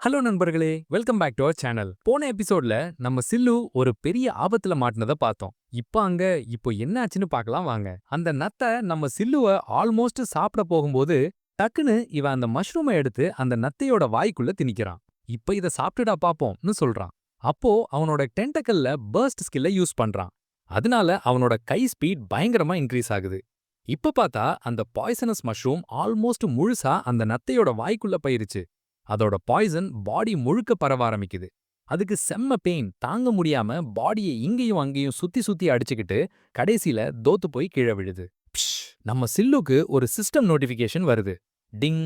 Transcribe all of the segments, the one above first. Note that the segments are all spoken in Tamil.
ஹலோ நண்பர்களே, welcome back to our channel. போன எபிசோட்ல நம்ம சில்லு ஒரு பெரிய ஆபத்துல மாட்டுனத பார்த்தோம். இப்போ என்ன ஆச்சுன்னு பார்க்கலாம் வாங்க. அந்த நத்த நம்ம சில்லுவ ஆல்மோஸ்ட் சாப்பிட போகும்போது டக்குன்னு இவன் அந்த மஷ்ரூமை எடுத்து அந்த நத்தையோட வாய்க்குள்ள திணிக்கிறான். இப்ப இத சாப்பிட்டுடா பாப்போம்னு சொல்றான். அப்போ அவனோட டென்டக்கல்ல பர்ஸ்ட் ஸ்கில்ல யூஸ் பண்றான். அதனால அவனோட கை ஸ்பீட் பயங்கரமா இன்க்ரீஸ் ஆகுது. இப்ப பார்த்தா அந்த பாய்சனஸ் மஷ்ரூம் ஆல்மோஸ்ட் முழுசா அந்த நத்தையோட வாய்க்குள்ள போயிருச்சு. அதோட பாய்சன் பாடி முழுக்க பரவ ஆரம்பிக்குது. அதுக்கு செம்ம பெயின் தாங்க முடியாம பாடியை இங்கேயும் அங்கேயும் சுத்தி சுத்தி அடிச்சுக்கிட்டு கடைசியில தோத்து போய் கீழே விழுது. ப்ஷ்! நம்ம சில்லுக்கு ஒரு சிஸ்டம் நோட்டிஃபிகேஷன் வருது. டிங்!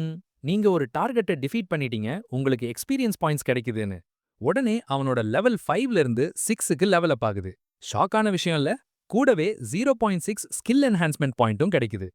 நீங்க ஒரு டார்கெட்டை டிஃபீட் பண்ணிட்டீங்க, உங்களுக்கு எக்ஸ்பீரியன்ஸ் பாயிண்ட்ஸ் கிடைக்குதுன்னு. உடனே அவனோட லெவல் 5ல இருந்து 6க்கு லெவல் அப் ஆகுது. ஷாக்கான விஷயம் இல்ல, கூடவே 0.6 ஸ்கில் என்ஹான்ஸ்மெண்ட் பாயிண்ட்டும் கிடைக்குது.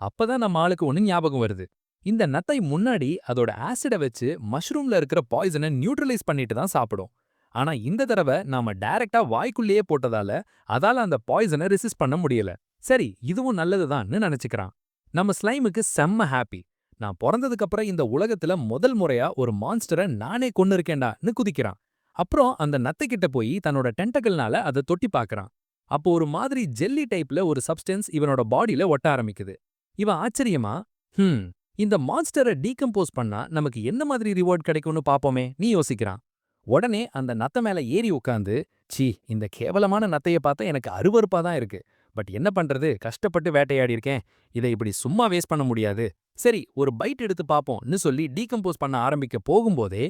அப்பதான் நம்ம ஆளுக்கு ஒண்ணு ஞாபகம் வருது. இந்த நத்தை முன்னாடி அதோட ஆசிட வச்சு மஷ்ரூம்ல இருக்கிற பாய்சனை நியூட்ரலைஸ் பண்ணிட்டு தான் சாப்பிடும். ஆனா இந்த தடவை நாம டைரக்டா வாய்க்குள்ளேயே போட்டதால அதால அந்த பாய்சனை ரெசிஸ்ட் பண்ண முடியல. சரி, இதுவும் நல்லதுதான்னு நினைச்சுக்கிறான். நம்ம ஸ்லைமுக்கு செம்ம ஹாப்பி. நான் பிறந்ததுக்கு அப்புறம் இந்த உலகத்துல முதல் முறையா ஒரு மான்ஸ்டரை நானே கொன்னு இருக்கேன்டான்னு குதிக்கிறான். அப்புறம் அந்த நத்தை கிட்ட போய் தன்னோட டென்டக்கல்னால அதை தொட்டி பார்க்கறான். அப்போ ஒரு மாதிரி ஜெல்லி டைப்ல ஒரு சப்ஸ்டன்ஸ் இவனோட பாடியில ஒட்ட ஆரம்பிக்குது. இவன் ஆச்சரியமா, ஹம், இந்த மான்ஸ்டரை டீகம்போஸ் பண்ணா நமக்கு என்ன மாதிரி ரிவார்ட் கிடைக்கும்னு பாப்போமே நீ யோசிக்கிறான். உடனே அந்த நத்த மேல ஏறி உட்காந்து, சீ, இந்த கேவலமான நத்தைய பார்த்தா எனக்கு அருவருப்பா தான் இருக்கு. பட் என்ன பண்றது, கஷ்டப்பட்டு வேட்டையாடி இருக்கேன். இதை இப்படி சும்மா வேஸ்ட் பண்ண முடியாது. சரி, ஒரு பைட் எடுத்து பாப்போம்னு சொல்லி டீகம்போஸ் பண்ண ஆரம்பிக்க போகும்போதே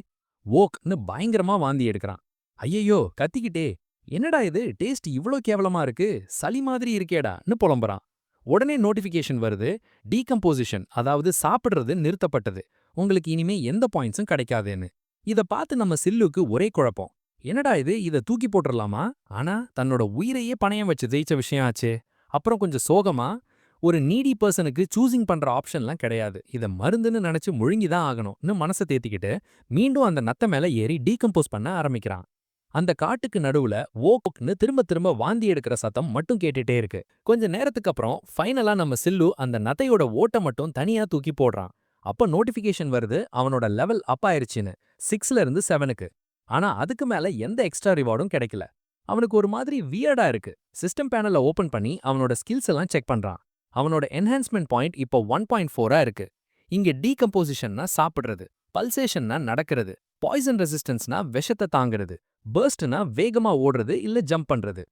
ஓக்னு பயங்கரமா வாந்தி எடுக்கிறான். ஐயையோ, கத்திக்கிட்டே, என்னடா இது டேஸ்ட் இவ்ளோ கேவலமா இருக்கு, சளி மாதிரி இருக்கேடான்னு புலம்புறான். உடனே நோட்டிஃபிகேஷன் வருது. டீகம்போசிஷன், அதாவது சாப்பிடுறது நிறுத்தப்பட்டது. உங்களுக்கு இனிமே எந்த பாயிண்ட்ஸும் கிடைக்காதுன்னு. இத பார்த்து நம்ம சில்லுக்கு ஒரே குழப்பம். என்னடா இது, இத தூக்கி போட்டுறலாமா? ஆனா தன்னோட உயிரையே பணயம் வச்சு ஜெயிச்ச விஷயம் ஆச்சே. அப்புறம் கொஞ்சம் சோகமா, ஒரு நீடி பர்சனுக்கு சூசிங் பண்ற ஆப்ஷன்லாம் கிடையாது. இத மருந்துன்னு நினைச்சு முழுங்கி தான் ஆகணும்னு மனசை தேத்திக்கிட்டு மீண்டும் அந்த நத்த மேல ஏறி டீகம்போஸ் பண்ண ஆரம்பிக்கிறான். அந்த காட்டுக்கு நடுவுல ஓக்னு திரும்ப திரும்ப வாந்தி எடுக்கிற சத்தம் மட்டும் கேட்டுட்டே இருக்கு. கொஞ்ச நேரத்துக்கு அப்புறம் ஃபைனலா நம்ம சில்லு அந்த நத்தையோட ஓட்ட மட்டும் தனியா தூக்கி போடுறான். அப்ப நோட்டிஃபிகேஷன் வருது, அவனோட லெவல் அப் ஆயிருச்சுன்னு, 6ல இருந்து 7க்கு. ஆனா அதுக்கு மேல எந்த எக்ஸ்ட்ரா ரிவார்டும் கிடைக்கல. அவனுக்கு ஒரு மாதிரி வியர்டா இருக்கு. சிஸ்டம் பேனலை ஓபன் பண்ணி அவனோட ஸ்கில்ஸ் எல்லாம் செக் பண்றான். அவனோட என்ஹான்ஸ்மெண்ட் பாயிண்ட் இப்போ 1.4ஆ இருக்கு. இங்க டீகம்போசிஷன்னா சாப்பிடுறது, பல்சேஷன்னா நடக்கிறது, பாய்சன் ரெசிஸ்டன்ஸ்னா விஷத்தை தாங்கிறது, பர்ஸ்ட்னா வேகமா ஓடுறது இல்ல ஜம்ப் பண்றது.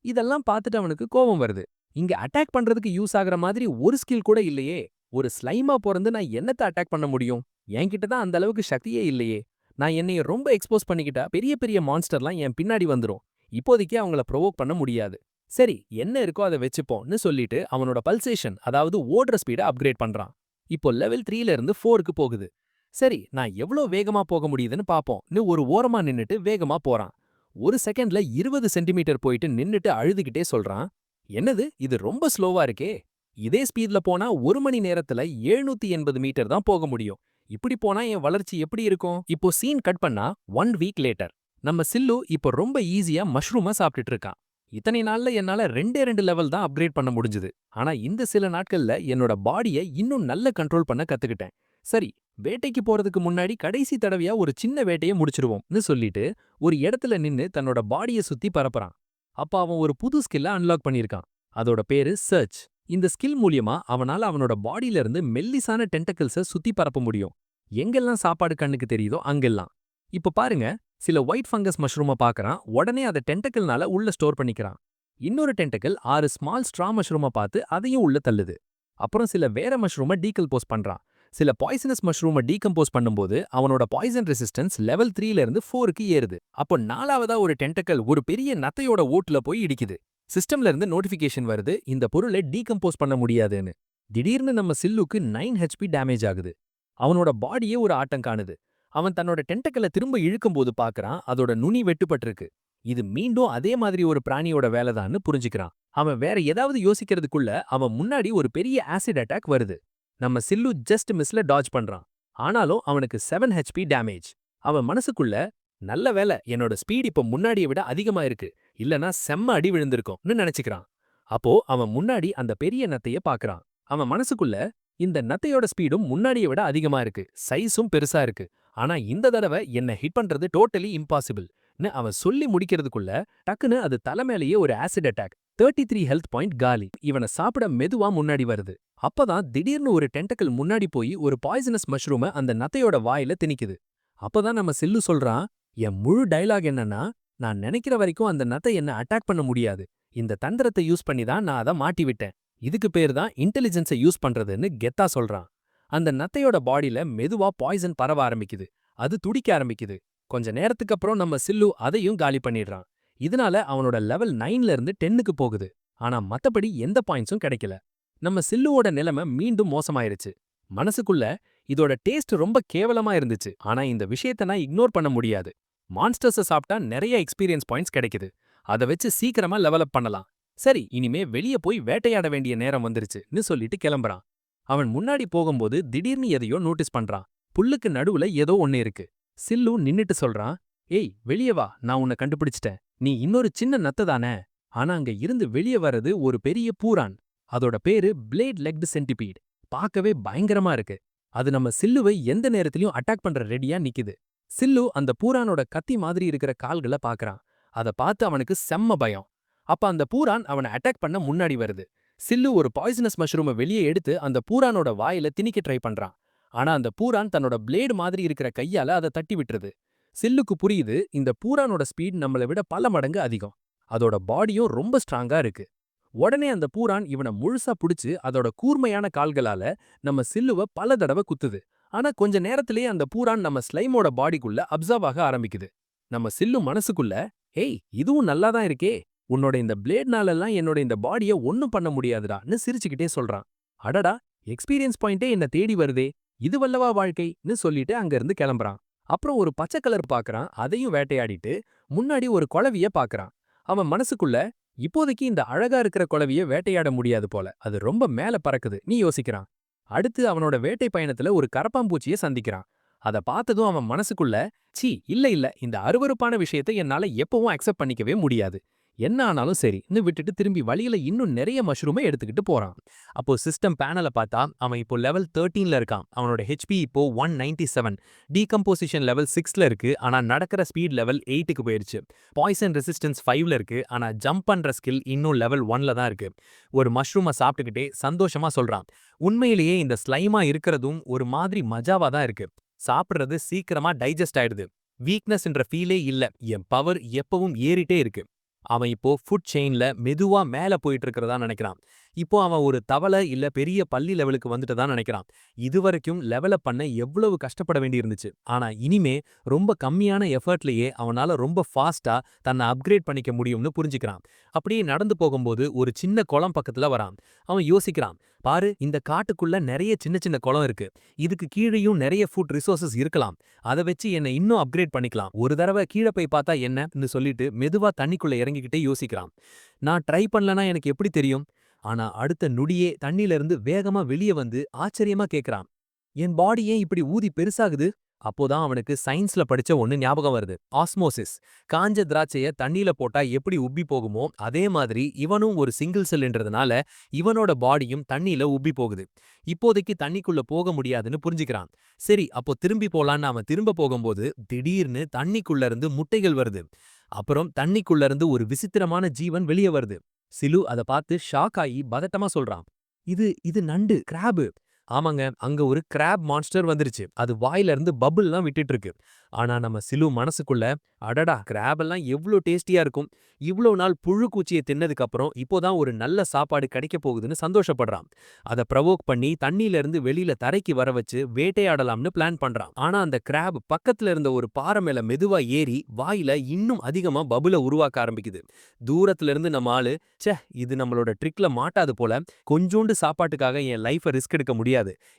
இதெல்லாம் பார்த்துட்டு அவனுக்கு கோபம் வருது. இங்க அட்டாக் பண்றதுக்கு யூஸ் ஆகுற மாதிரி ஒரு ஸ்கில் கூட இல்லையே. ஒரு ஸ்லைமா பொறந்து நான் என்னத்த அட்டாக் பண்ண முடியும்? என்கிட்ட தான் அந்த அளவுக்கு சக்தியே இல்லையே. நான் என்னைய ரொம்ப எக்ஸ்போஸ் பண்ணிக்கிட்டா பெரிய பெரிய மான்ஸ்டர்லாம் என் பின்னாடி வந்துரும். இப்போதைக்கு அவங்கள ப்ரொவோக் பண்ண முடியாது. சரி, என்ன இருக்கோ அதை வச்சுப்போம்னு சொல்லிட்டு அவனோட பல்சேஷன், அதாவது ஓடுற ஸ்பீட அப்கிரேட் பண்றான். இப்போ லெவல் 3ல இருந்து 4க்கு போகுது. சரி, நான் எவ்ளோ வேகமா போக முடியுதுன்னு பாப்போம்னு ஒரு ஓரமா நின்னுட்டு வேகமா போறான். ஒரு செகண்ட்ல 20 சென்டிமீட்டர் போயிட்டு நின்னுட்டு அழுதுகிட்டே சொல்றான், என்னது இது ரொம்ப ஸ்லோவா இருக்கே. இதே ஸ்பீட்ல போனா ஒரு மணி நேரத்துல 780 மீட்டர் தான் போக முடியும். இப்படி போனா என் வளர்ச்சி எப்படி இருக்கும்? இப்போ சீன் கட் பண்ணா 1 வீக் லேட்டர். நம்ம சில்லு இப்போ ரொம்ப ஈஸியா மஷ்ரூமா சாப்பிட்டுட்டு இருக்கான். இத்தனை நாள்ல என்னால 2 லெவல் தான் அப்கிரேட் பண்ண முடிஞ்சது. ஆனா இந்த சில நாட்கள்ல என்னோட பாடியை இன்னும் நல்ல கண்ட்ரோல் பண்ண கத்துக்கிட்டேன். சரி, வேட்டைக்கு போறதுக்கு முன்னாடி கடைசி தடவையா ஒரு சின்ன வேட்டைய முடிச்சிருவோம்னு சொல்லிட்டு ஒரு இடத்துல நின்னு தன்னோட பாடிய சுத்தி பரப்புறான். அப்ப அவன் ஒரு புது ஸ்கில்ல அன்லாக் பண்ணியிருக்கான். அதோட பேரு சர்ச். இந்த ஸ்கில் மூலியமா அவனால அவனோட பாடியில இருந்து மெல்லிசான டென்டக்கிள்ஸ சுத்தி பரப்ப முடியும். எங்கெல்லாம் சாப்பாடு கண்ணுக்கு தெரியுதோ அங்கெல்லாம். இப்ப பாருங்க, சில ஒயிட் ஃபங்கஸ் மஷ்ரூம பார்க்கறான். உடனே அத டென்டக்கிள்னால உள்ள ஸ்டோர் பண்ணிக்கிறான். இன்னொரு டென்டக்கிள் 6 ஸ்மால் ஸ்ட்ரா மஷ்ரூம பார்த்து அதையும் உள்ள தள்ளுது. அப்புறம் சில வேற மஷ்ரூம டீகம்போஸ் பண்றான். சில பாய்சனஸ் மஷ்ரூம டீகம்போஸ் பண்ணும்போது அவனோட பாய்சன் ரெசிஸ்டன்ஸ் லெவல் 3ல இருந்து 4க்கு ஏறுது. அப்போ நாலாவதா ஒரு டென்டக்கல் ஒரு பெரிய நத்தையோட ஓட்டுல போய் இடிக்குது. சிஸ்டம்ல இருந்து நோட்டிஃபிகேஷன் வருது, இந்த பொருளை டீகம்போஸ் பண்ண முடியாதுன்னு. திடீர்னு நம்ம சில்லுக்கு 9 ஹெச்பி டேமேஜ் ஆகுது. அவனோட பாடியே ஒரு ஆட்டம் காணுது. அவன் தன்னோட டென்டக்கலை திரும்ப இழுக்கும்போது பார்க்கறான், அதோட நுனி வெட்டுப்பட்டிருக்கு. இது மீண்டும் அதே மாதிரி ஒரு பிராணியோட வேலைதான்னு புரிஞ்சுக்கிறான். அவன் வேற ஏதாவது யோசிக்கிறதுக்குள்ள அவன் முன்னாடி ஒரு பெரிய ஆசிட் அட்டாக் வருது. நம்ம சில்லு ஜஸ்ட் மிஸ்ல டாஜ் பண்றான். ஆனாலும் அவனுக்கு 7 ஹெச்பி டேமேஜ். அவன் மனசுக்குள்ள, நல்ல வேளை என்னோட ஸ்பீட் இப்ப முன்னாடியை விட அதிகமா இருக்கு, இல்லனா செம்ம அடி விழுந்திருக்கும்னு நினைச்சுக்கிறான். அப்போ அவன் முன்னாடி அந்த பெரிய நத்தைய பார்க்கறான். அவன் மனசுக்குள்ள, இந்த நத்தையோட ஸ்பீடும் முன்னாடியை விட அதிகமா இருக்கு, சைஸும் பெருசா இருக்கு. ஆனா இந்த தடவை என்ன ஹிட் பண்றது டோட்டலி இம்பாசிபிள்னு அவன் சொல்லி முடிக்கிறதுக்குள்ள டக்குன்னு அது தலை மேலேயே ஒரு ஆசிட் அட்டாக். 33 ஹெல்த் பாயிண்ட் காலி. இவனை சாப்பிட மெதுவா முன்னாடி வருது. அப்பதான் திடீர்னு ஒரு டென்டக்கிள் முன்னாடி போய் ஒரு பாய்சனஸ் மஷ்ரூம அந்த நத்தையோட வாயில திணிக்குது. அப்பதான் நம்ம சில்லு சொல்றான், என் முழு டயலாக் என்னன்னா, நான் நினைக்கிற வரைக்கும் அந்த நத்தை என்ன அட்டாக் பண்ண முடியாது. இந்த தந்திரத்தை யூஸ் பண்ணி தான் நான் அதை மாட்டி விட்டேன். இதுக்கு பேர் தான் இன்டெலிஜென்ஸை யூஸ் பண்றதுன்னு கெத்தா சொல்றான். அந்த நத்தையோட பாடியில மெதுவா பாய்சன் பரவ ஆரம்பிக்குது. அது துடிக்க ஆரம்பிக்குது. கொஞ்ச நேரத்துக்கு அப்புறம் நம்ம சில்லு அதையும் காலி பண்ணிடுறான். இதனால அவனோட லெவல் 9ல இருந்து 10க்கு போகுது. ஆனா மத்தபடி எந்த பாயிண்ட்ஸும் கிடைக்கல. நம்ம சில்லுவோட நிலைமை மீண்டும் மோசமாயிருச்சு. மனசுக்குள்ள இதோட டேஸ்ட் ரொம்ப கேவலமா இருந்துச்சு. ஆனா இந்த விஷயத்தை நான் இக்னோர் பண்ண முடியாது. மான்ஸ்டர்ஸை சாப்பிட்டா நிறைய எக்ஸ்பீரியன்ஸ் பாயிண்ட்ஸ் கிடைக்குது. அதை வச்சு சீக்கிரமா லெவலப் பண்ணலாம். சரி, இனிமே வெளிய போய் வேட்டையாட வேண்டிய நேரம் வந்துருச்சுன்னு சொல்லிட்டு கிளம்புறான். அவன் முன்னாடி போகும்போது திடீர்னு எதையோ நோட்டீஸ் பண்றான். புல்லுக்கு நடுவுல ஏதோ ஒண்ணு இருக்கு. சில்லு நின்னுட்டு சொல்றான், ஏய் வெளிய வா, நான் உன்னை கண்டுபிடிச்சிட்டேன். நீ இன்னொரு சின்ன நத்தை தானே. ஆனா அங்க இருந்து வெளிய வர்றது ஒரு பெரிய பூரான். அதோட பேரு பிளேட் லெக்டு சென்டிபீட். பார்க்கவே பயங்கரமா இருக்கு. அது நம்ம சில்லுவை எந்த நேரத்திலயும் அட்டாக் பண்ற ரெடியா நிக்குது. சில்லு அந்த பூரானோட கத்தி மாதிரி இருக்கிற கால்களை பார்க்கறான். அத பார்த்து அவனுக்கு செம்ம பயம். அப்ப அந்த பூரான் அவனை அட்டாக் பண்ண முன்னாடி வருது. சில்லு ஒரு பாய்சனஸ் மஷ்ரூமை வெளியே எடுத்து அந்த பூரானோட வாயில திணிக்க ட்ரை பண்றான். ஆனா அந்த பூரான் தன்னோட பிளேடு மாதிரி இருக்கிற கையால அதை தட்டி விட்டுருது. சில்லுக்கு புரியுது, இந்த பூரானோட ஸ்பீட் நம்மளை விட பல மடங்கு அதிகம். அதோட பாடியும் ரொம்ப ஸ்ட்ராங்கா இருக்கு. உடனே அந்த பூரான் இவனை முழுசா புடிச்சு அதோட கூர்மையான கால்களால நம்ம சில்லுவ பல தடவை குத்துது. ஆனா கொஞ்ச நேரத்திலேயே அந்த பூரான் நம்ம ஸ்லைமோட பாடிக்குள்ள அப்சர்வ் ஆக ஆரம்பிக்குது. நம்ம சில்லு மனசுக்குள்ள, ஏய் இதுவும் நல்லா தான் இருக்கே, உன்னோட இந்த பிளேட்னாலெல்லாம் என்னோட இந்த பாடிய ஒன்னும் பண்ண முடியாதுடான்னு சிரிச்சுக்கிட்டே சொல்றான். அடடா, எக்ஸ்பீரியன்ஸ் பாயிண்டே என்ன தேடி வருதே, இது வல்லவா வாழ்க்கைன்னு சொல்லிட்டு அங்க இருந்து கிளம்புறான். அப்புறம் ஒரு பச்சை கலர் பாக்குறான். அதையும் வேட்டையாடிட்டு முன்னாடி ஒரு குளவிய பாக்குறான். அவன் மனசுக்குள்ள, இப்போதைக்கு இந்த அழகா இருக்கிற குளவிய வேட்டையாட முடியாது போல, அது ரொம்ப மேல பறக்குது நீ யோசிக்கிறான். அடுத்து அவனோட வேட்டை பயணத்துல ஒரு கரப்பாம்பூச்சிய சந்திக்கிறான். அத பார்த்ததும் அவன் மனசுக்குள்ள, சீ இல்ல இல்ல, இந்த அருவருப்பான விஷயத்தை என்னால எப்பவும் அக்செப்ட் பண்ணிக்கவே முடியாது. என்ன ஆனாலும் சரின்னு விட்டுட்டு திரும்பி வழியில இன்னும் நிறைய மஷ்ரூமை எடுத்துக்கிட்டு போறான். அப்போ சிஸ்டம் பேனல பார்த்தா அவன் இப்போ லெவல் 13ல இருக்கான். அவனோட ஹெச்பி இப்போ 197. டீகம்போசிஷன் லெவல் 6ல இருக்கு. ஆனா நடக்கிற ஸ்பீட் லெவல் 8க்கு போயிருச்சு. பாய்சன் ரெசிஸ்டன்ஸ் 5ல இருக்கு. ஆனா ஜம்ப் பண்ற ஸ்கில் இன்னும் லெவல் 1ல தான் இருக்கு. ஒரு மஷ்ரூமை சாப்பிட்டுக்கிட்டே சந்தோஷமா சொல்றான், உண்மையிலேயே இந்த ஸ்லைமா இருக்கிறதும் ஒரு மாதிரி மஜாவா தான் இருக்கு. சாப்பிடுறது சீக்கிரமா டைஜஸ்ட் ஆயிடுது. வீக்னஸ்ன்ற ஃபீலே இல்ல. என் பவர் எப்பவும் ஏறிட்டே இருக்கு. அவன் இப்போ ஃபுட் செயின்ல மெதுவா மேல போயிட்டு இருக்கிறதா நினைக்கிறான். இப்போ அவன் ஒரு தவளை இல்ல பெரிய பள்ளி லெவலுக்கு வந்துட்டதா நினைக்கிறான். இதுவரைக்கும் லெவலப் பண்ண எவ்வளவு கஷ்டப்பட வேண்டி இருந்துச்சு. ஆனா இனிமே ரொம்ப கம்மியான எஃபர்ட்லயே அவனால ரொம்ப ஃபாஸ்டா தன்னை அப்கிரேட் பண்ணிக்க முடியும்னு புரிஞ்சுக்கிறான். அப்படியே நடந்து போகும்போது ஒரு சின்ன குளம் பக்கத்துல வரான். அவன் யோசிக்கிறான், பாரு இந்த காட்டுக்குள்ள நிறைய சின்ன சின்ன குளம் இருக்கு. இதுக்கு கீழேயும் நிறைய ஃபுட் ரிசோர்சஸ் இருக்கலாம். அதை வச்சு என்னை இன்னும் அப்கிரேட் பண்ணிக்கலாம். ஒரு தடவை கீழே போய் பார்த்தா என்னன்னு சொல்லிட்டு மெதுவா தண்ணிக்குள்ள இறங்கிக்கிட்டே யோசிக்கிறான். நான் ட்ரை பண்ணலனா எனக்கு எப்படி தெரியும்? ஆனா அடுத்த நொடியே தண்ணில இருந்து வேகமா வெளியே வந்து ஆச்சரியமா கேக்குறான், என் பாடி ஏன் இப்படி ஊதி பெருசாகுது? அப்போதான் அவனுக்கு சயின்ஸ்ல படிச்ச ஒன்னு ஞாபகம் வருது, ஆஸ்மோசிஸ். காஞ்ச திராட்சைய தண்ணியில போட்டா எப்படி உப்பி போகுமோ அதே மாதிரி இவனும் ஒரு சிங்கிள் செல்ன்றதுனால இவனோட பாடியும் தண்ணியில உப்பி போகுது. இப்போதைக்கு தண்ணிக்குள்ள போக முடியாதுன்னு புரிஞ்சுக்கிறான். சரி அப்போ திரும்பி போலான்னு அவன் திரும்ப போகும்போது திடீர்னு தண்ணிக்குள்ள இருந்து முட்டைகள் வருது. அப்புறம் தண்ணிக்குள்ள இருந்து ஒரு விசித்திரமான ஜீவன் வெளியே வருது. சிலு அதை பார்த்து ஷாக் ஆகி பதட்டமா சொல்றான், இது இது நண்டு, கிராபு. ஆமாங்க, அங்க ஒரு கிராப் மான்ஸ்டர் வந்துருச்சு. அது வாயில இருந்து பபுள்லாம் விட்டுட்டு இருக்கு. ஆனா நம்ம சிலு மனசுக்குள்ள, அடடா கிராப் எல்லாம் எவ்ளோ டேஸ்டியா இருக்கும். இவ்ளோ நாள் புழு பூச்சியை தின்னதுக்கு அப்புறம் இப்போதான் ஒரு நல்ல சாப்பாடு கிடைக்க போகுதுன்னு சந்தோஷப்படுறான். அதை ப்ரவோக் பண்ணி தண்ணியில இருந்து வெளியில தரைக்கு வர வச்சு வேட்டையாடலாம்னு பிளான் பண்றான். ஆனா அந்த கிராப் பக்கத்துல இருந்த ஒரு பாறை மேல மெதுவா ஏறி வாயில இன்னும் அதிகமா பபுல உருவாக்க ஆரம்பிக்குது. தூரத்துல இருந்து நம்ம ஆளு, ச்சே இது நம்மளோட ட்ரிக்ல மாட்டாது போல, கொஞ்சோண்டு சாப்பாட்டுக்காக என் லைஃபை ரிஸ்க் எடுக்க முடியாது.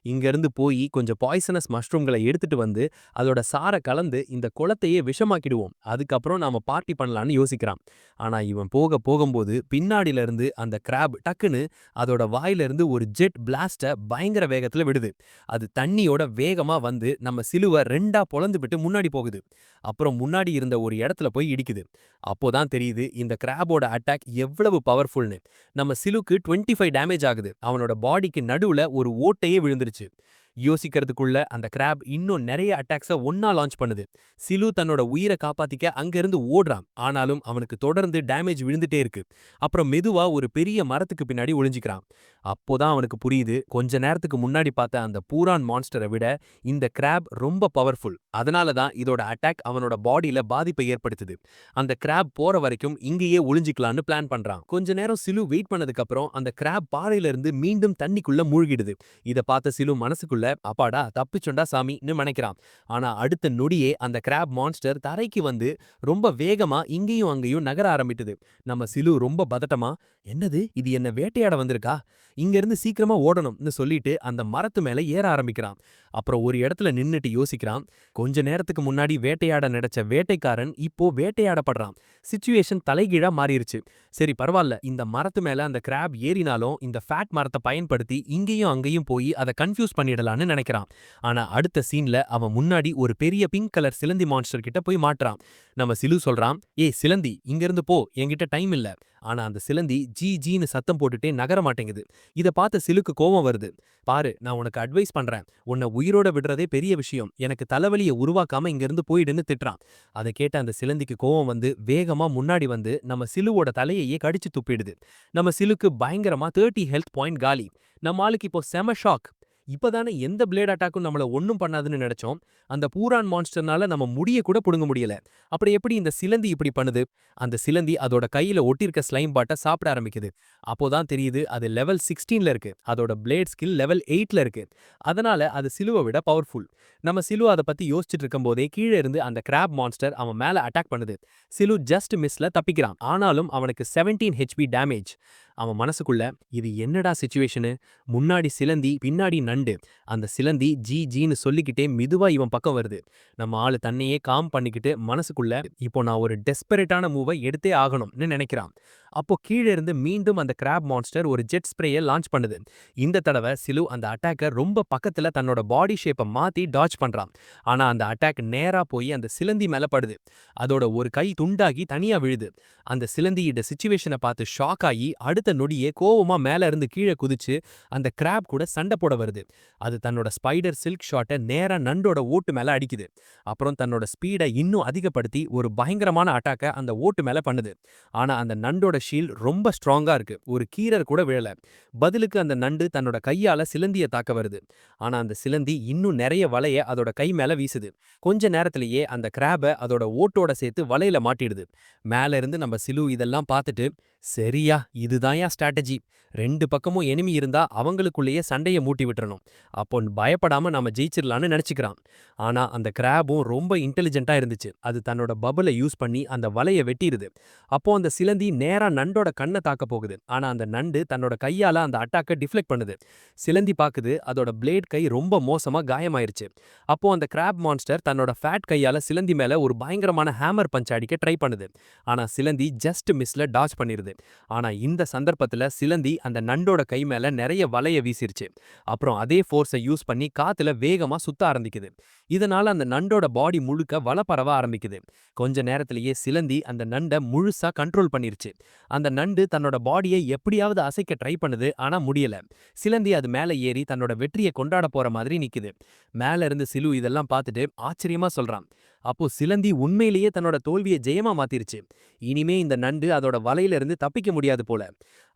இங்க இருந்து போய் கொஞ்சம் பாய்சனஸ் மஷ்ரூம்களை எடுத்துட்டு வந்து அதோட சாரை கலந்து இந்த குளத்தையே விஷமாக்கிடுவோம். அதுக்கப்புறம் நாம பார்ட்டி பண்ணலான்னு யோசிக்கிறான். ஆனா இவன் போகும்போது பின்னாடில இருந்து அந்த கிராப் டக்குன்னு அதோட வாயில இருந்து ஒரு ஜெட் பிளாஸ்ட பயங்கர வேகத்துல விடுது. அது தண்ணியோட வேகமா வந்து நம்ம சிலுவை ரெண்டா பொளந்து விட்டு முன்னாடி போகுது. அப்புறம் முன்னாடி இருந்த ஒரு இடத்துல போய் இடிக்குது. அப்போதான் தெரியுது இந்த கிராபோட அட்டாக் எவ்வளவு பவர்ஃபுல்னு. நம்ம சிலுக்கு 25 டேமேஜ் ஆகுது. அவனோட பாடிக்கு நடுவுல ஒரு ஓட்டையே விழுந்துருச்சு. யோசிக்கிறதுக்குள்ள அந்த கிராப் இன்னும் நிறைய அட்டாக்ஸ ஒன்னா லான்ச் பண்ணுது. சிலு தன்னோட உயிரை காப்பாத்திக்க அங்கிருந்து ஓடுறான். ஆனாலும் அவனுக்கு தொடர்ந்து டேமேஜ் விழுந்துட்டே இருக்கு. அப்புறம் மெதுவா ஒரு பெரிய மரத்துக்கு பின்னாடி ஒளிஞ்சிக்கிறான். அப்போதான் அவனுக்கு புரியுது, கொஞ்ச நேரத்துக்கு முன்னாடி பார்த்த அந்த பூரான் மான்ஸ்டரை விட இந்த கிராப் ரொம்ப பவர்ஃபுல். அதனால தான் இதோட அட்டாக் அவனோட பாடியில பாதிப்பை ஏற்படுத்துது. அந்த கிராப் போற வரைக்கும் இங்கேயே ஒளிஞ்சிக்கலான்னு பிளான் பண்றான். கொஞ்ச நேரம் சிலு வெயிட் பண்ணதுக்கு அப்புறம் அந்த கிராப் பாறையில இருந்து மீண்டும் தண்ணிக்குள்ள மூழ்கிடுது. இத பார்த்த சிலு மனசுக்குள்ள அப்பாடா தப்பிச்சொண்டா சாமின்னு நினைக்கிறான். ஆனா அடுத்த நொடியே அந்த கிராப் மான்ஸ்டர் தரைக்கு வந்து ரொம்ப வேகமா இங்கேயும் அங்கேயும் நகர ஆரம்பிட்டது. நம்ம சிலு ரொம்ப பதட்டமா, என்னது இது, என்ன வேட்டையாட வந்திருக்கா, இங்க இருந்து சீக்கிரமா ஓடணும்னு சொல்லிட்டு அந்த மரத்து மேல ஏற ஆரம்பிக்கிறான். அப்புறம் ஒரு இடத்துல நின்னுட்டு யோசிக்கிறான். கொஞ்ச நேரத்துக்கு முன்னாடி வேட்டையாட நினைச்ச வேட்டைக்காரன் இப்போ வேட்டையாடப்படுறான். சிச்சுவேஷன் தலைகீழா மாறிடுச்சு. சரி பரவாயில்ல, இந்த மரத்து மேல அந்த கிராப் ஏறினாலும் இந்த ஃபேட் மரத்தை பயன்படுத்தி இங்கேயும் அங்கேயும் போய் அதை கன்ஃபியூஸ் பண்ணிடலான்னு நினைக்கிறான். ஆனா அடுத்த சீன்ல அவன் முன்னாடி ஒரு பெரிய பிங்க் கலர் சிலந்தி மான்ஸ்டர் கிட்ட போய் மாட்டுறான். நம்ம சிலு சொல்றான், ஏய் சிலந்தி, இங்க இருந்து போ, என்கிட்ட டைம் இல்ல. ஆனா அந்த சிலந்தி ஜி ஜீன்னு சத்தம் போட்டுட்டே நகர மாட்டேங்குது. இத பார்த்த சிலுக்கு கோவம் வருது. பாரு, நான் உனக்கு அட்வைஸ் பண்றேன், உன்னை உயிரோட விடுறதே பெரிய விஷயம், எனக்கு தலைவலியை உருவாக்காம இங்க இருந்து போயிடுன்னு திட்டுறான். அதை கேட்ட அந்த சிலந்திக்கு கோவம் வந்து வேகமா முன்னாடி வந்து நம்ம சிலுவோட தலையையே கடிச்சு துப்பிடுது. நம்ம சிலுக்கு பயங்கரமா 30 ஹெல்த் பாயிண்ட் காலி. நம்ம ஆளுக்கு இப்போ செம ஷாக். இப்பதானே எந்த பிளேட் அட்டாக்கும் நம்மள ஒண்ணும் பண்ணாதுன்னு நினைச்சோம். அந்த பூரான் மான்ஸ்டர்னால நம்ம முடிய கூட புடுங்க முடியல. அப்புறம் எப்படி இந்த சிலந்தி இப்படி பண்ணுது? அந்த சிலந்தி அதோட கையில ஒட்டியிருக்க ஸ்லைம் பாட்ட சாப்பிட ஆரம்பிக்குது. அப்போதான் தெரியுது அது லெவல் 16ல இருக்கு. அதோட பிளேட் ஸ்கில் லெவல் 8ல இருக்கு. அதனால அது சிலுவை விட பவர்ஃபுல். நம்ம சிலு அதை பத்தி யோசிச்சுட்டு இருக்கும்போதே கீழே இருந்து அந்த கிராப் மான்ஸ்டர் அவன் மேல அட்டாக் பண்ணுது. சிலு ஜஸ்ட் மிஸ்ல தப்பிக்கிறான். ஆனாலும் அவனுக்கு 17 ஹெச்பி டேமேஜ். அவன் மனசுக்குள்ள, இது என்னடா சிச்சுவேஷனு, முன்னாடி சிலந்தி பின்னாடி நண்டு. அந்த சிலந்தி ஜி ஜின்னு சொல்லிக்கிட்டே மெதுவா இவன் பக்கம் வருது. நம்ம ஆளு தன்னையே காம் பண்ணிக்கிட்டு மனசுக்குள்ள, இப்போ நான் ஒரு டெஸ்பரேட்டான மூவை எடுத்தே ஆகணும்னு நினைக்கிறான். அப்போ கீழே இருந்து மீண்டும் அந்த கிராப் மான்ஸ்டர் ஒரு ஜெட் ஸ்ப்ரேயை லான்ச் பண்ணுது. இந்த தடவை சிலு அந்த அட்டாக்க ரொம்ப பக்கத்துல தன்னோட பாடி ஷேப்பை மாத்தி டாச் பண்றான். ஆனா அந்த அட்டாக் நேரா போய் அந்த சிலந்தி மேல படுது. அதோட ஒரு கை துண்டாகி தனியா விழுது. அந்த சிலந்தியோட சிச்சுவேஷனை பார்த்து ஷாக் ஆகி அடுத்த நொடியே கோவமா மேல இருந்து கீழே குதிச்சு அந்த கிராப் கூட சண்டை போட வருது. அது தன்னோட ஸ்பைடர் சில்க் ஷாட்டை நேரா நண்டோட ஓட்டு மேல அடிக்குது. அப்புறம் தன்னோட ஸ்பீடை இன்னும் அதிகப்படுத்தி ஒரு பயங்கரமான அட்டாக்க அந்த ஓட்டு மேல பண்ணுது. ஆனா அந்த நண்டோட ஷீல்ட் ரொம்ப ஸ்ட்ராங்கா இருக்கு. ஒரு கீரர் கூட விழல. பதிலுக்கு அந்த நண்டு தன்னோட கையால சிலந்திய தாக்க வருது. ஆனா அந்த சிலந்தி இன்னும் நிறைய வலைய அதோட கை மேல வீசுது. கொஞ்ச நேரத்திலேயே அந்த கிராப அதோட ஓட்டோட சேர்த்து வலையில மாட்டிடுது. மேல இருந்து நம்ம சிலு இதெல்லாம் பார்த்துட்டு, சரியா, இதுதான் ஸ்ட்ராட்டஜி, ரெண்டு பக்கமும் எனிமி இருந்தா அவங்களுக்குள்ளேயே சண்டைய மூட்டி விட்டுறணும், அப்போ பயப்படாம நாம ஜெயிச்சிடலான்னு நினைச்சுக்கிறான். ஆனா அந்த கிராபும் ரொம்ப இன்டெலிஜென்ட்டா இருந்துச்சு. அது தன்னோட பபுளை யூஸ் பண்ணி அந்த வலைய வெட்டிடுது. அப்போ அந்த சிலந்தி நேரா நண்டோட கண்ணை தாக்க போகுது. ஆனா அந்த நண்டு தன்னோட கையால அந்த அட்டாக்கை டிஃப்ளெக்ட் பண்ணுது. சிலந்தி பாக்குது, அதோட பிளேட் கை ரொம்ப மோசமா காயமாயிருச்சு. அப்போ அந்த கிராப் மான்ஸ்டர் தன்னோட ஃபேட் கையால சிலந்தி மேல ஒரு பயங்கரமான ஹேமர் பஞ்ச் அடிக்க ட்ரை பண்ணுது. ஆனா சிலந்தி ஜஸ்ட் மிஸ்ல டாச் பண்ணிருது. ஆனா இந்த சந்தர்ப்பத்துல சிலந்தி அந்த நண்டோட கை மேல நிறைய வலைய வீசிருச்சு. அப்புறம் அதே ஃபோர்ஸை யூஸ் பண்ணி காத்துல வேகமா சுத்த ஆரம்பிக்குது. இதனால அந்த நண்டோட பாடி முழுக்க வலை பரவ ஆரம்பிக்குது. கொஞ்ச நேரத்திலேயே சிலந்தி அந்த நண்டை முழுசா கண்ட்ரோல் பண்ணிருச்சு. அந்த நண்டு தன்னோட பாடியை எப்படியாவது அசைக்க ட்ரை பண்ணுது, ஆனா முடியல. சிலந்தி அது மேல ஏறி தன்னோட வெற்றியை கொண்டாட போற மாதிரி நிக்குது. மேல இருந்து சிலு இதெல்லாம் பார்த்துட்டு ஆச்சரியமா சொல்றான். அப்போ சிலந்தி உண்மையிலேயே தன்னோட தோல்வியை ஜெயமா மாத்திருச்சு. இனிமே இந்த நண்டு அதோட வலையில இருந்து தப்பிக்க முடியாது போல.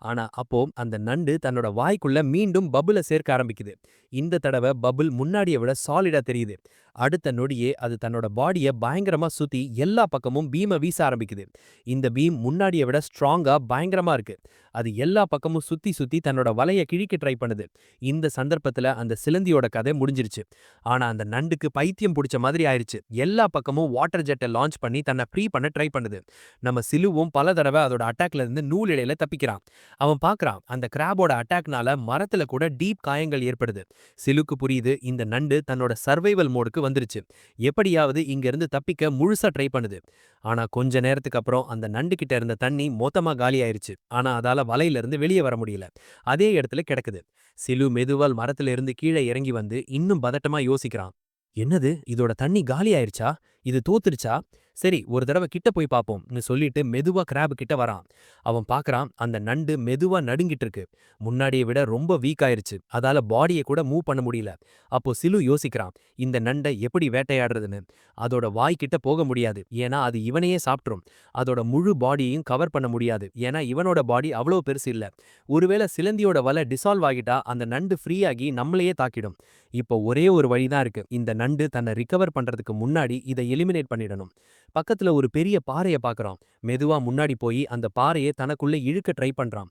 ஆனா அப்போ அந்த நண்டு தன்னோட வாய்க்குள்ள மீண்டும் பபுளை சேர்க்க ஆரம்பிக்குது. இந்த தடவை பபுள் முன்னாடியை விட சாலிடா தெரியுது. அடுத்த நொடியே அது தன்னோட பாடியை பயங்கரமா சுத்தி எல்லா பக்கமும் பீமை வீச ஆரம்பிக்குது. இந்த பீம் முன்னாடியை விட ஸ்ட்ராங்கா பயங்கரமா இருக்கு. அது எல்லா பக்கமும் சுத்தி சுத்தி தன்னோட வலையை கிழிக்க ட்ரை பண்ணுது. இந்த சந்தர்ப்பத்துல அந்த சிலந்தியோட கதை முடிஞ்சிருச்சு. ஆனா அந்த நண்டுக்கு பைத்தியம் பிடிச்ச மாதிரி ஆயிருச்சு. எல்லா பக்கமும் வாட்டர் ஜெட்டை லான்ச் பண்ணி தன்னை ஃப்ரீ பண்ண ட்ரை பண்ணுது. நம்ம சிலுவும் பல தடவை அதோட அட்டாக்ல இருந்து நூல் இழையில தப்பிக்கிறான். அவன் பார்க்கறான், அந்த கிராபோட அட்டாக்னால மரத்துல கூட டீப் காயங்கள் ஏற்படுது. சிலுக்கு புரியுது, இந்த நண்டு தன்னோட சர்வைவல் மோடுக்கு வந்துருச்சு. எப்படியாவது இங்க இருந்து தப்பிக்க முழுசா ட்ரை பண்ணுது. ஆனா கொஞ்ச நேரத்துக்கு அப்புறம் அந்த நண்டு கிட்ட இருந்த தண்ணி மொத்தமா காலி ஆயிருச்சு. ஆனா அதால வலையில இருந்து வெளியே வர முடியல. அதே இடத்துல கிடக்குது. சிலு மெதுவால் மரத்துல இருந்து கீழே இறங்கி வந்து இன்னும் பதட்டமா யோசிக்கிறான். என்னது, இதோட தண்ணி காலி ஆயிருச்சா, இது தோத்துருச்சா, சரி ஒரு தடவை கிட்ட போய் பாப்போம்னு சொல்லிட்டு மெதுவா கிராப் கிட்ட வரான். அவன் பார்க்கறான் அந்த நண்டு மெதுவா நடுங்கிட்டு இருக்கு. முன்னாடியை விட ரொம்ப வீக் ஆயிருச்சு. அதால பாடியை கூட மூவ் பண்ண முடியல. அப்போ சிலு யோசிக்கிறான், இந்த நண்டை எப்படி வேட்டையாடுறதுன்னு. அதோட வாய் கிட்ட போக முடியாது, ஏன்னா அது இவனையே சாப்பிட்ரும். அதோட முழு பாடியையும் கவர் பண்ண முடியாது, ஏன்னா இவனோட பாடி அவ்வளோ பெருசு இல்ல. ஒருவேளை சிலந்தியோட வலை டிசால்வ் ஆகிட்டா அந்த நண்டு ஃப்ரீ ஆகி நம்மளையே தாக்கிடும். இப்போ ஒரே ஒரு வழிதான் இருக்கு. இந்த நண்டு தன்னை ரிகவர் பண்றதுக்கு முன்னாடி இதை எலிமினேட் பண்ணிடணும். பக்கத்துல ஒரு பெரிய பாறைய பார்க்கறான். மெதுவா முன்னாடி போய் அந்த பாறையை தனக்குள்ள இழுக்க ட்ரை பண்றான்.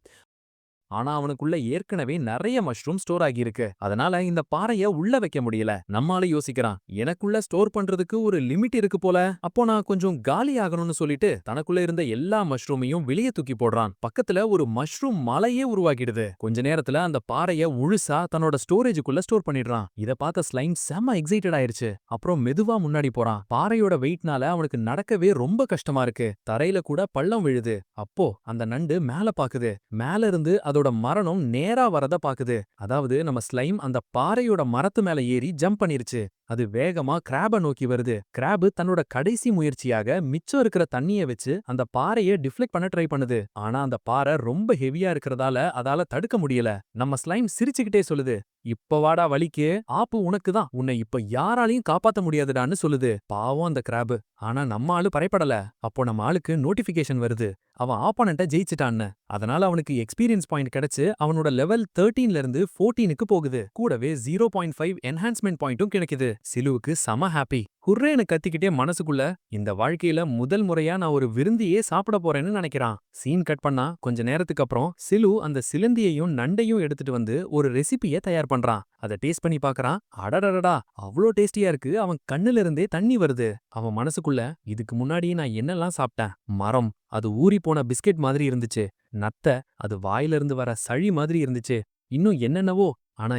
ஆனா அவனுக்குள்ள ஏற்கனவே நிறைய மஷ்ரூம் ஸ்டோர் ஆகியிருக்கு. அதனால இந்த பாறைய உள்ள வைக்க முடியல. நம்மால யோசிக்கிறான், எனக்குள்ள ஸ்டோர் பண்றதுக்கு ஒரு லிமிட் இருக்கு போல. அப்போ நான் கொஞ்சம் காலி ஆகணும்னு சொல்லிட்டு தனக்குள்ள இருந்த எல்லா மஷ்ரூமையும் வெளியே தூக்கி போடுறான். பக்கத்துல ஒரு மஷ்ரூம் மலையே உருவாக்கிடுது. கொஞ்ச நேரத்துல அந்த பாறைய முழுசா தன்னோட ஸ்டோரேஜுக்குள்ள ஸ்டோர் பண்ணிடுறான். இத பார்த்த ஸ்லைம் செம்ம எக்ஸைட்டட் ஆயிருச்சு. அப்புறம் மெதுவா முன்னாடி போறான். பாறையோட வெயிட்னால அவனுக்கு நடக்கவே ரொம்ப கஷ்டமா இருக்கு. தரையில கூட பள்ளம் விழுது. அப்போ அந்த நண்டு மேல பாக்குது. மேல இருந்து அதோட மரணம் நேரா வரத பாக்குது. அதாவது நம்ம ஸ்லைம் அந்த பாறையோட மரத்து மேல ஏறி ஜம்ப் பண்ணிருச்சு. அது வேகமா கிராப நோக்கி வருது. கிராப் தன்னோட கடைசி முயற்சியாக மிச்சம் இருக்கிற தண்ணிய வச்சு அந்த பாறையை டிஃப்ளெக்ட் பண்ண ட்ரை பண்ணுது. ஆனா அந்த பாறை ரொம்ப ஹெவியா இருக்கிறதால அதால தடுக்க முடியல. நம்ம ஸ்லைம் சிரிச்சுக்கிட்டே சொல்லுது, இப்ப வாடா வலிக்கு, ஆப்பு உனக்கு தான், உன்னை இப்ப யாராலையும் காப்பாத்த முடியாதுடான்னு சொல்லுது. பாவம் அந்த கிராப். ஆனா நம்ம ஆளு பறைப்படல. அப்போ நம்ம ஆளுக்கு நோட்டிபிகேஷன் வருது, அவன் ஆப்போனண்ட்ட ஜெயிச்சிட்டான்னு. அதனால அவனுக்கு எக்ஸ்பீரியன்ஸ் பாயிண்ட் கிடைச்சு அவனோட லெவல் 13ல இருந்து 14க்கு போகுது. கூடவே 0.5 என்ஹான்ஸ்மெண்ட் பாயிண்ட்டும் கிடைக்குது. சிலுவுக்கு செம ஹாப்பி. ஹுர்ரேன்னு கத்திக்கிட்டே மனசுக்குள்ள, இந்த வாழ்க்கையில முதல் முறையா நான் ஒரு விருந்தியே சாப்பிட போறேன்னு நினைக்கிறான். சீன் கட் பண்ணா கொஞ்ச நேரத்துக்கு அப்புறம் சிலு அந்த சிலந்தியையும் நண்டையும் எடுத்துட்டு வந்து ஒரு ரெசிபியை தயார் பண்றான். அதை டேஸ்ட் பண்ணி பார்க்கறான். அடடடடா, அவ்ளோ டேஸ்டியா இருக்கு. அவன் கண்ணுல இருந்தே தண்ணி வருது. அவன் மனசுக்குள்ள, இதுக்கு முன்னாடி நான் என்னெல்லாம் சாப்பிட்டேன். மரம், அது ஊறிப்போன பிஸ்கெட் மாதிரி இருந்துச்சு. நத்தை, அது வாயில இருந்து வர சளி மாதிரி இருந்துச்சு. இன்னும் என்னென்னவோ. ஆனா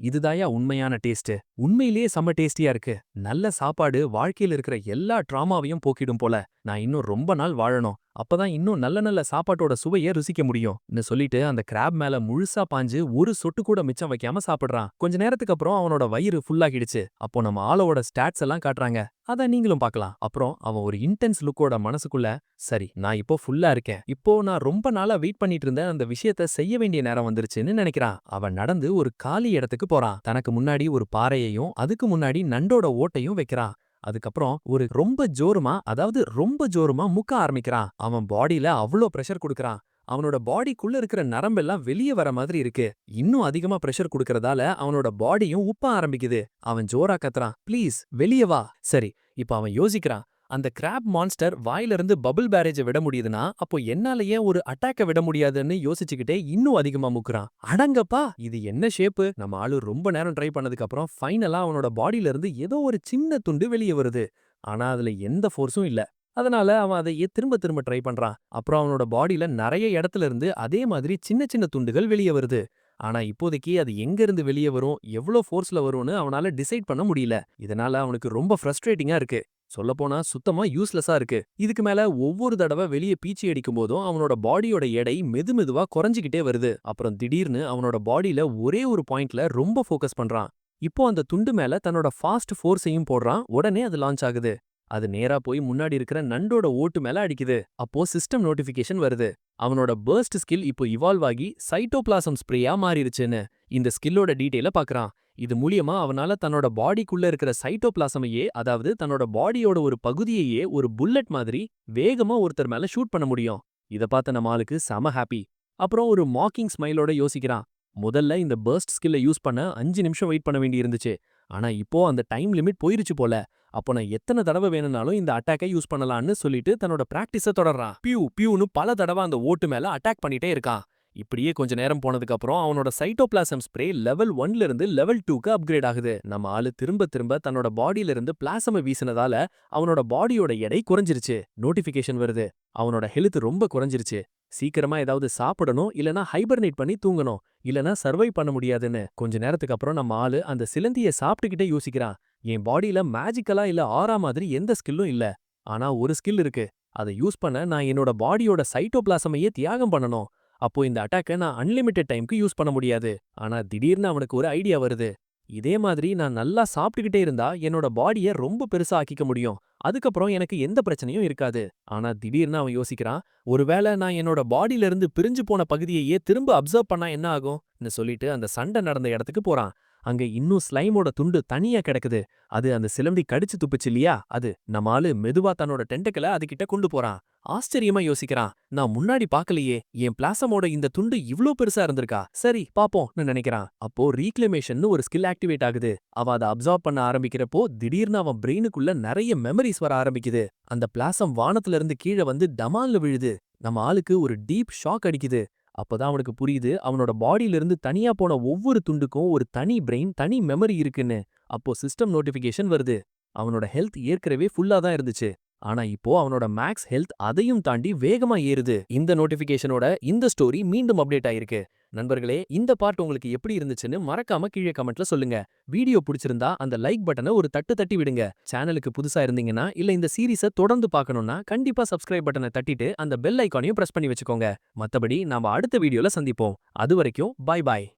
இதுதாயா உண்மையான டேஸ்ட். உண்மையிலேயே செம்ம டேஸ்டியா இருக்கு. நல்ல சாப்பாடு வாழ்க்கையில இருக்கிற எல்லா ட்ராமாவையும் போக்கிடும் போல. நான் இன்னும் ரொம்ப நாள் வாழணும். அப்பதான் இன்னும் நல்ல நல்ல சாப்பாட்டோட சுவையை ருசிக்க முடியும்னு சொல்லிட்டு அந்த கிராப் மேல முழுசா பாஞ்சு ஒரு சொட்டு கூட மிச்சம் வைக்காம சாப்பிடுறான். கொஞ்ச நேரத்துக்கு அப்புறம் அவனோட வயிறு ஃபுல்லாகிடுச்சு. அப்போ நம்ம ஆளோட ஸ்டாட்ஸ் எல்லாம் காட்டுறாங்க. அத நீங்களும் பார்க்கலாம். அப்புறம் அவன் ஒரு இன்டென்ஸ் லுக்கோட மனசுக்குள்ள, சரி நான் இப்போ ஃபுல்லா இருக்கேன். இப்போ நான் ரொம்ப நாளா வெயிட் பண்ணிட்டு இருந்த அந்த விஷயத்த செய்ய வேண்டிய நேரம் வந்துருச்சுன்னு நினைக்கிறான். அவன் நடந்து ஒரு காலி இடத்துக்கு போறான். தனக்கு முன்னாடி ஒரு பாறையையும் அதுக்கு முன்னாடி நண்டோட ஓட்டையும் வைக்கிறான். அதுக்கப்புறம் ரொம்ப ஜோருமா முக்க ஆரம்பிக்கிறான். அவன் பாடியில அவ்ளோ பிரஷர் கொடுக்கறான். அவனோட பாடிக்குள்ள இருக்கிற நரம்பெல்லாம் வெளியே வர மாதிரி இருக்கு. இன்னும் அதிகமா பிரஷர் கொடுக்கறதால அவனோட பாடியும் உப்ப ஆரம்பிக்குது. அவன் ஜோரா கத்துறான், ப்ளீஸ் வெளியே வா. சரி, இப்ப அவன் யோசிக்கிறான், அந்த கிராப் மான்ஸ்டர் வாயிலிருந்து பபிள் பேரேஜை விட முடியுதுன்னா அப்போ என்னால ஏன் ஒரு அட்டாக்க விட முடியாதுன்னு யோசிச்சுக்கிட்டே இன்னும் அதிகமா முக்குறான். அடங்கப்பா, இது என்ன ஷேப்பு. நம்ம ஆளு ரொம்ப நேரம் ட்ரை பண்ணதுக்கு அப்புறம் ஃபைனலா அவனோட பாடியில இருந்து ஏதோ ஒரு சின்ன துண்டு வெளியே வருது. ஆனா அதுல எந்த ஃபோர்ஸும் இல்ல. அதனால அவன் அதையே திரும்ப திரும்ப ட்ரை பண்றான். அப்புறம் அவனோட பாடியில நிறைய இடத்துல இருந்து அதே மாதிரி சின்ன சின்ன துண்டுகள் வெளியே வருது. ஆனா இப்போதைக்கு அது எங்க இருந்து வெளியே வரும், எவ்வளவு ஃபோர்ஸ்ல வரும்னு அவனால டிசைட் பண்ண முடியல. இதனால அவனுக்கு ரொம்ப ஃப்ரஸ்ட்ரேட்டிங்கா இருக்கு. சொல்லப்போனா சுத்தமா யூஸ்லெஸ்ஸா இருக்கு. இதுக்கு மேல ஒவ்வொரு தடவை வெளியே பீச்சி அடிக்கும் போதும் அவனோட பாடியோட எடை மெதுமெதுவா குறைஞ்சிக்கிட்டே வருது. அப்புறம் திடீர்னு அவனோட பாடியில ஒரே ஒரு பாயிண்ட்ல ரொம்ப ஃபோக்கஸ் பண்றான். இப்போ அந்த துண்டு மேல தன்னோட ஃபாஸ்ட் ஃபோர்ஸையும் போடுறான். உடனே அது லான்ச் ஆகுது. அது நேரா போய் முன்னாடி இருக்கிற நண்டோட ஓட்டு மேல அடிக்குது. அப்போ சிஸ்டம் நோட்டிஃபிகேஷன் வருது. அவனோட பர்ஸ்ட் ஸ்கில் இப்போ இவால்வ் ஆகி சைட்டோபிளாசம் ஸ்ப்ரேயா மாறிடுச்சுன்னு. இந்த ஸ்கில்லோட டீடைல பார்க்கறான். இது மூலியமா அவனால தன்னோட பாடிக்குள்ள இருக்கிற சைட்டோபிளாசமையே, அதாவது தன்னோட பாடியோட ஒரு பகுதியையே ஒரு புல்லட் மாதிரி வேகமா ஒருத்தர் மேல ஷூட் பண்ண முடியும். இத பார்த்த நம்ம ஆளுக்கு செம ஹாப்பி. அப்புறம் ஒரு மாக்கிங் ஸ்மைலோட யோசிக்கிறான். முதல்ல இந்த பர்ஸ்ட் ஸ்கில்ல யூஸ் பண்ண 5 நிமிஷம் வெயிட் பண்ண வேண்டி இருந்துச்சு. ஆனா இப்போ அந்த டைம் லிமிட் போயிருச்சு போல. அப்போ நான் எத்தனை தடவை வேணும்னாலும் இந்த அட்டாக்கை யூஸ் பண்ணலாம்னு சொல்லிட்டு தன்னோட பிராக்டிஸ தொடர்றான். பியூன்னு பல தடவை அந்த ஓட்டு மேல அட்டாக் பண்ணிட்டே இருக்கான். இப்படியே கொஞ்ச நேரம் போனதுக்கு அப்புறம் அவனோட சைட்டோபிளாசம் ஸ்ப்ரே லெவல் 1ல இருந்து லெவல் 2க்கு அப்கிரேட் ஆகுது. நம்ம ஆளு திரும்ப திரும்ப தன்னோட பாடியில இருந்து பிளாசம வீசினதால அவனோட பாடியோட எடை குறைஞ்சிருச்சு. நோட்டிஃபிகேஷன் வருது, அவனோட ஹெல்த் ரொம்ப குறைஞ்சிருச்சு. சீக்கிரமா ஏதாவது சாப்பிடணும், இல்லனா ஹைபர்னேட் பண்ணி தூங்கணும், இல்லனா சர்வை பண்ண முடியாதுன்னு. கொஞ்ச நேரத்துக்கு அப்புறம் நம்ம ஆளு அந்த சிலந்திய சாப்பிட்டுக்கிட்டே யோசிக்கிறான். என் பாடியில மேஜிக்கலா இல்ல ஆரா மாதிரி எந்த ஸ்கில்லும் இல்ல. ஆனா ஒரு ஸ்கில் இருக்கு. அதை யூஸ் பண்ண நான் என்னோட பாடியோட சைட்டோபிளாசமையே தியாகம் பண்ணணும். அப்போ இந்த அட்டாக்க நான் அன்லிமிட்டெட் டைம்க்கு யூஸ் பண்ண முடியாது. ஆனா திடீர்னு அவனுக்கு ஒரு ஐடியா வருது. இதே மாதிரி நான் நல்லா சாப்பிட்டுக்கிட்டே இருந்தா என்னோட பாடிய ரொம்ப பெருசா ஆக்கிக்க முடியும். அதுக்கப்புறம் எனக்கு எந்த பிரச்சனையும் இருக்காது. ஆனா திடீர்னு அவன் யோசிக்கிறான், ஒருவேளை நான் என்னோட பாடியில இருந்து பிரிஞ்சு போன பகுதியையே திரும்ப அப்சர்வ் பண்ணா என்ன ஆகும்னு சொல்லிட்டு அந்த சண்டை நடந்த இடத்துக்கு போறான். அங்க இன்னும் ஸ்லைமோட துண்டு தனியா கிடக்குது. அது அந்த சிலந்தி கடிச்சு துப்புச்சு இல்லையா அது. நம்ம ஆளு மெதுவா தன்னோட டென்டக்கிள அதுகிட்ட கொண்டு போறான். ஆச்சரியமா யோசிக்கிறான், நான் முன்னாடி பார்க்கலையே, என் பிளாசமோட இந்த துண்டு இவ்ளோ பெருசா இருந்திருக்கா, சரி பாப்போம்னு நினைக்கிறான். அப்போ ரீக்ளமேஷன் ஒரு ஸ்கில் ஆக்டிவேட் ஆகுது. அவன் அதை அப்சார்ப் பண்ண ஆரம்பிக்கிறப்போ திடீர்னு அவன் பிரெயினுக்குள்ள நிறைய மெமரிஸ் வர ஆரம்பிக்குது. அந்த பிளாசம் வானத்துல இருந்து கீழே வந்து டமால்னு விழுது. நம்ம ஆளுக்கு ஒரு டீப் ஷாக் அடிக்குது. அப்பதான் அவனுக்கு புரியுது, அவனோட பாடியில இருந்து தனியா போன ஒவ்வொரு துண்டுக்கும் ஒரு தனி பிரெயின், தனி மெமரி இருக்குன்னு. அப்போ சிஸ்டம் நோட்டிஃபிகேஷன் வருது. அவனோட ஹெல்த் ஏற்கனவே ஃபுல்லா தான் இருந்துச்சு. ஆனா இப்போ அவனோட மேக்ஸ் ஹெல்த் அதையும் தாண்டி வேகமா ஏறுது. இந்த நோட்டிஃபிகேஷனோட இந்த ஸ்டோரி மீண்டும் அப்டேட் ஆயிருக்கு. நண்பர்களே, இந்த பார்ட் உங்களுக்கு எப்படி இருந்துச்சுன்னு மறக்காம கீழே கமெண்ட்ல சொல்லுங்க. வீடியோ பிடிச்சிருந்தா அந்த லைக் பட்டனை ஒரு தட்டு தட்டி விடுங்க. சேனலுக்கு புதுசா இருந்தீங்கன்னா இல்ல இந்த சீரிஸை தொடர்ந்து பார்க்கணும்னா கண்டிப்பா சப்ஸ்கிரைப் பட்டனை தட்டிட்டு அந்த பெல் ஐகானையும் பிரஸ் பண்ணி வச்சுக்கோங்க. மத்தபடி நாம அடுத்த வீடியோல சந்திப்போம். அது வரைக்கும் பை பாய்.